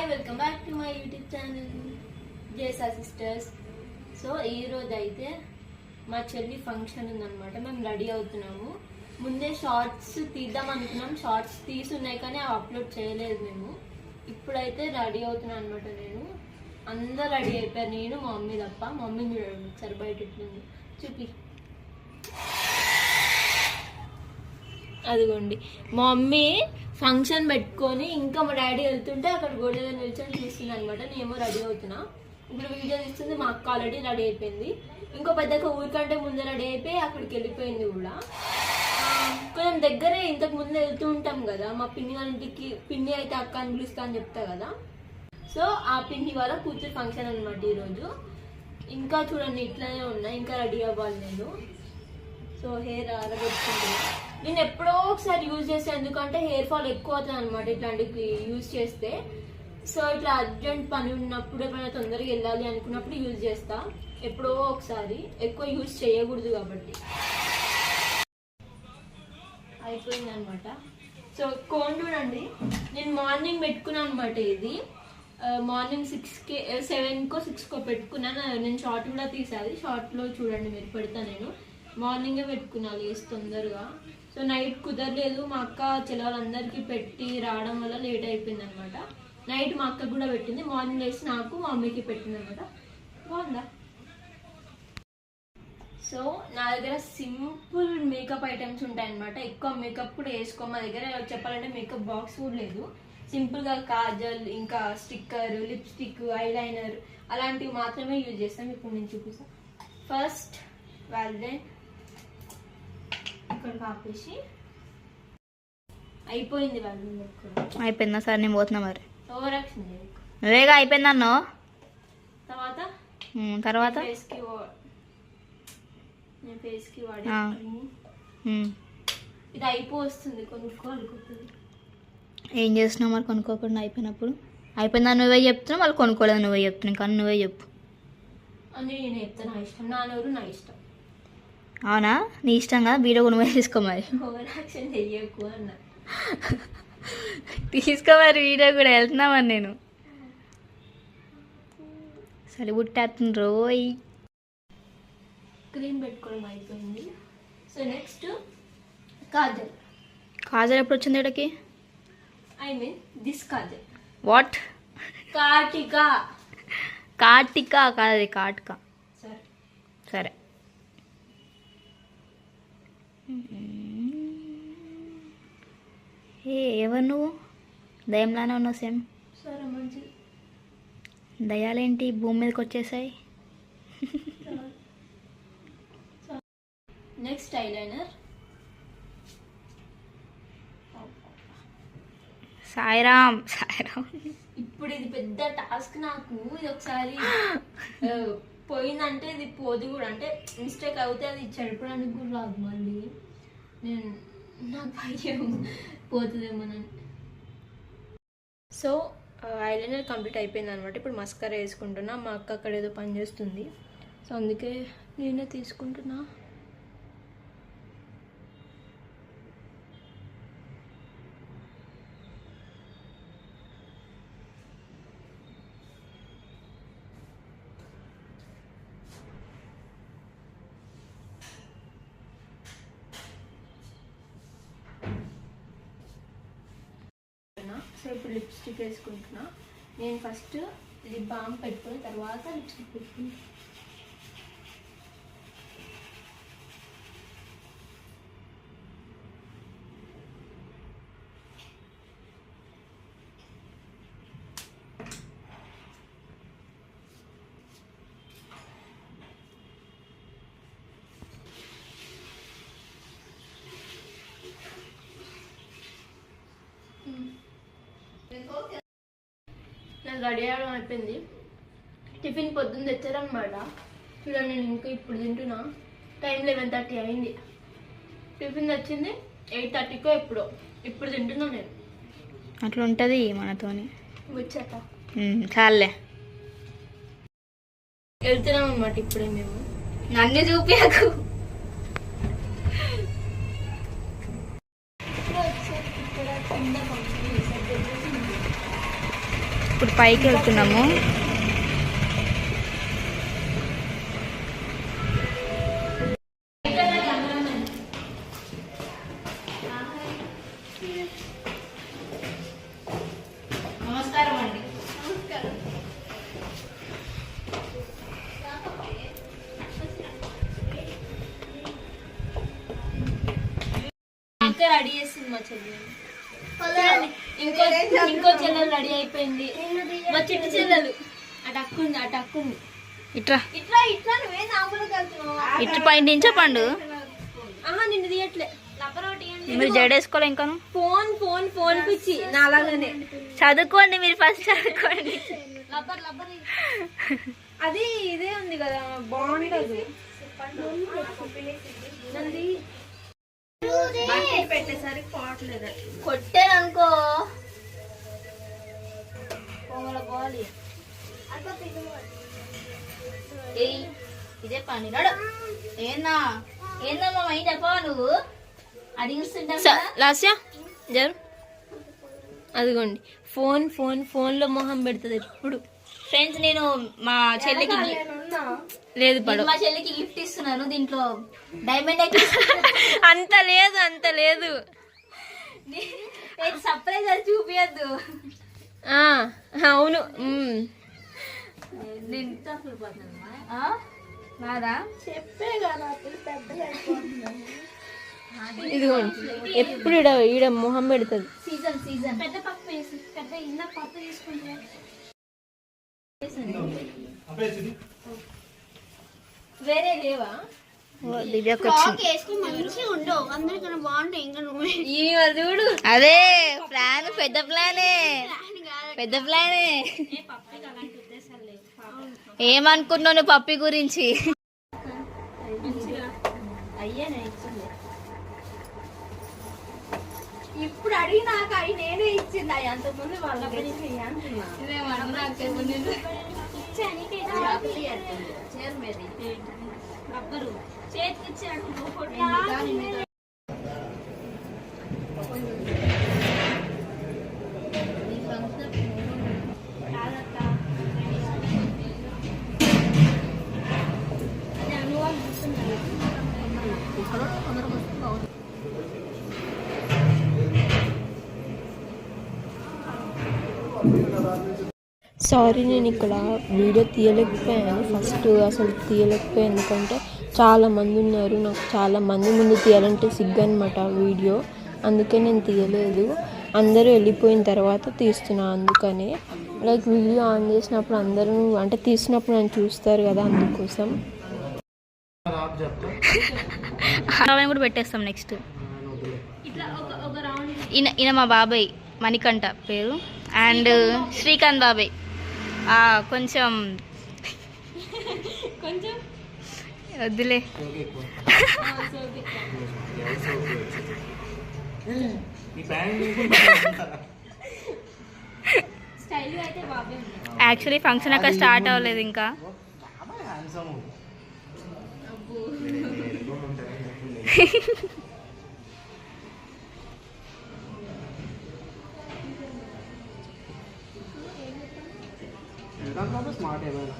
Hi welcome back to my YouTube channel Jesa sisters. So ఈరోజు అయితే మా చెల్లి ఫంక్షన్ ఉందన్నమాట. మేము రెడీ అవుతున్నాము. ముందే షార్ట్స్ తీద్దాం అనుకున్నాం, షార్ట్స్ తీసున్నాయి కానీ అవి అప్లోడ్ చేయలేదు మేము. ఇప్పుడైతే రెడీ అవుతున్నాను అనమాట. నేను అందరూ రెడీ అయిపోయారు, నేను మా మమ్మీ తప్ప. మా మమ్మీని చూడండి ఒకసారి బయట ఎట్లుంది చూపి. అదిగోండి మా మమ్మీ ఫంక్షన్ పెట్టుకొని ఇంకా మా డాడీ వెళ్తుంటే అక్కడ గోడ దగ్గర నిల్చొని చూస్తుంది అనమాట. నేనేమో రెడీ అవుతున్నా. ఇప్పుడు వీడియో తీస్తుంది. మా అక్క ఆల్రెడీ రెడీ అయిపోయింది. ఇంకో పెద్దక్క ఊరికంటే ముందే రెడీ అయిపోయి అక్కడికి వెళ్ళిపోయింది కూడా. కొంచెం దగ్గరే ఇంతకు ముందు వెళ్తూ ఉంటాం కదా మా పిన్ని వాళ్ళ ఇంటికి. పిన్ని అయితే అక్క అని పిలుస్తా అని చెప్తా కదా. సో ఆ పిన్ని వాళ్ళ కూతురు ఫంక్షన్ అనమాట ఈరోజు. ఇంకా చూడండి ఇట్లానే ఉన్నాయి, ఇంకా రెడీ అవ్వాలి నేను. సో హెయిర్ ఆరబెట్టుకుంటున్నా. నేను ఎప్పుడో ఒకసారి యూజ్ చేస్తాను, ఎందుకంటే హెయిర్ ఫాల్ ఎక్కువ అవుతుంది అనమాట ఇట్లాంటివి యూజ్ చేస్తే. సో ఇట్లా అర్జెంట్ పని ఉన్నప్పుడు ఎప్పుడైనా తొందరగా వెళ్ళాలి అనుకున్నప్పుడు యూజ్ చేస్తా. ఎప్పుడో ఒకసారి, ఎక్కువ యూజ్ చేయకూడదు కాబట్టి. అయిపోయింది అనమాట. సో కోన్ చూడండి, నేను మార్నింగ్ పెట్టుకున్నాను అనమాట. ఇది మార్నింగ్ 7కో 6కో పెట్టుకున్నాను. నేను షార్ట్ కూడా తీసాది. షార్ట్లో చూడండి మీరు పెడతా. నేను మార్నింగే పెట్టుకున్నాను లేసి తొందరగా. సో నైట్ కుదరలేదు, మా అక్క చెల్లెలందరికీ పెట్టి రావడం వల్ల లేట్ అయిపోయింది అనమాట. నైట్ మా అక్క కూడా పెట్టింది, మార్నింగ్ లేసి నాకు మా మమ్మీకి పెట్టింది అనమాట. బాగుందా? సో నా దగ్గర సింపుల్ మేకప్ ఐటమ్స్ ఉంటాయన్నమాట. ఎక్కువ మేకప్ కూడా వేసుకో. మా దగ్గర చెప్పాలంటే మేకప్ బాక్స్ కూడా లేదు. సింపుల్గా కాజల్, ఇంకా స్టిక్కర్, లిప్స్టిక్, ఐలైనర్ అలాంటివి మాత్రమే యూజ్ చేస్తాం. ఇప్పుడు నేను చూపిస్తాను. ఫస్ట్ వాల్డెన్ ఇక్కడ కాపేసి అయిపోయింది. వాళ్ళు అయిపోయిందా సార్? నేను పోతున్నా మరి. ఓవరాక్షన్ వేగా అయిపోయిందన్నో. తర్వాత ఫేస్కి వాడి ఇది అయిపోతుంది. కొనుక్కోవాలి. ఏం చేస్తున్నావు మరి కొనుక్కోకుండా అయిపోయినప్పుడు? అయిపోయిందా నువ్వే చెప్తున్నావు, వాళ్ళు కొనుక్కోలేదు నువ్వే చెప్తున్నావు. కానీ నువ్వే చెప్పు. అని నేను చెప్తాను, నా ఇష్టం. నాన్నెవరు నా ఇష్టం. అవునా? నీ ఇష్టం కదా, వీడియో కూడా నువ్వే తీసుకో మరి. ఓవరాక్షన్ చెయ్యకు అన్న. తీసుకో మరి, వీడియో కూడా వెళ్తున్నామని. నేను సరి బుట్టేస్తుంది రోయ్. క్రీమ్ పెట్టుకోవడం అయిపోయింది. So next Kajal. కాజల్ ఎప్పుడు వచ్చింది ఇక్కడికి? I mean this kajal. What? Kartika. Kartika కాదు, కాటిక. సరే సరే. ఎవరు నువ్వు? దయ్యంలానే ఉన్నావు సేమ్. సరే మంచిది. దయ్యాలేంటి భూమి మీదకి వచ్చేసాయి? Next eyeliner. సాయిరామ్. సాయిరామ్. ఇప్పుడు ఇది పెద్ద టాస్క్ నాకు. ఇది ఒకసారి పోయిందంటే ఇది పోదు కూడా. అంటే మిస్టేక్ అవుతే అది చెడపడానికి కూడా రాదు మళ్ళీ. నాకు భయం పోతుందేమోనని. సో ఐలైనర్ కంప్లీట్ అయిపోయింది అనమాట. ఇప్పుడు మస్కరా వేసుకుంటున్నా. మా అక్క అక్కడ ఏదో పని చేస్తుంది, సో అందుకే నేనే తీసుకుంటున్నా. సో ఇప్పుడు లిప్స్టిక్ వేసుకుంటున్నా. నేను ఫస్ట్ లిప్ బామ్ పెట్టుకుని తర్వాత లిప్స్టిక్ పెట్టుకుని. నాకు రెడీ అవ్వడం అయిపోయింది. టిఫిన్ పొద్దున్న తెచ్చారనమాట. చూడండి నేను ఇంకా ఇప్పుడు తింటున్నా. టైం 11:30 అయింది. టిఫిన్ తెచ్చింది 8:30కో ఎప్పుడో. ఇప్పుడు తింటున్నా నేను. అట్లా ఉంటుంది మనతోని. వచ్చాక చాలే వెళ్తున్నాం అనమాట. ఇప్పుడే మేము. నన్ను చూపించకు. ఇక్కడ కింద ఫంక్షన్ ఇప్పుడు పైకి వెళ్తున్నాము. నమస్కారం అండి. ఇంకా రెడీ చేస్తుంది మా చెల్లి. ఇంకో చెల్లెలు రెడీ అయిపోయింది. మా చిట్టి చెల్లెలు అటు అక్కుంది. ఇట్రా ఇట్లా ఇట్లా నువ్వే నామూలుగా వెళ్తున్నావు. ఇట్లా పైన దించా పండు. ఆహా నిన్ను తీయట్లే. మీరు జడేసుకోలే ఇంకా. ఫోన్ ఫోన్ ఫోన్ పిచ్చి నాలాగానే. చదువుకోండి మీరు, ఫస్ట్ చదువుకోండి. అది ఇదే ఉంది కదా బాగుంటది. పెట్టేసరికి పోవట్లేదు. కొట్టాననుకో పోవాలి. ఇదే పని ఏందా ఏందమ్మా మైండ్ చెప్పవా నువ్వు అడిగిస్తుంటా. లాస్యా జరు అదిగోండి ఫోన్ ఫోన్ ఫోన్లో మొహం పెడుతుంది ఎప్పుడు. ఫ్రెండ్స్ నేను మా చెల్లికి లేదు పడు మా చెల్లికి గిఫ్ట్ ఇస్తున్నాను. దీంట్లో డైమండ్ అంత లేదు సర్ప్రైజ్ అది చూపియద్దు. అవును నాదా చెప్పే కదా ఇదిగోండి ఎప్పుడు ఈడ మొహం పెడుతుంది. సీజన్ పెద్ద పప్పు వేసి పెద్ద ఇంత పప్పు తీసుకుంటే వేరే లేవా? చూడు అదే ప్లాన్, పెద్ద ప్లానే. ఏమనుకున్నావు నువ్వు పప్పి గురించి? ఇప్పుడు అడిగినాక అవి నేనే ఇచ్చింది. అవి అంతకుముందు వాళ్ళ రబ్బరు చేతికిచ్చాడు. సారీ నేను ఇక్కడ వీడియో తీయలేకపోయాను. ఫస్ట్ అసలు తీయలేకపోయాను ఎందుకంటే చాలా మంది ఉన్నారు. నాకు చాలా మంది ముందు తీయాలంటే సిగ్గు అనమాట వీడియో. అందుకే నేను తీయలేదు. అందరూ వెళ్ళిపోయిన తర్వాత తీస్తున్నా. అందుకనే లైక్ వీడియో ఆన్ చేసినప్పుడు అందరూ అంటే తీసినప్పుడు నన్ను చూస్తారు కదా, అందుకోసం. కూడా పెట్టేస్తాం నెక్స్ట్. ఈయన మా బాబాయ్ మణికంఠ పేరు, అండ్ శ్రీకాంత్ బాబాయ్ కొంచెం వద్దులే. యాక్చువల్లీ ఫంక్షన్ అక్కడ స్టార్ట్ అవ్వలేదు ఇంకా. స్మార్ట్ ఏమైనా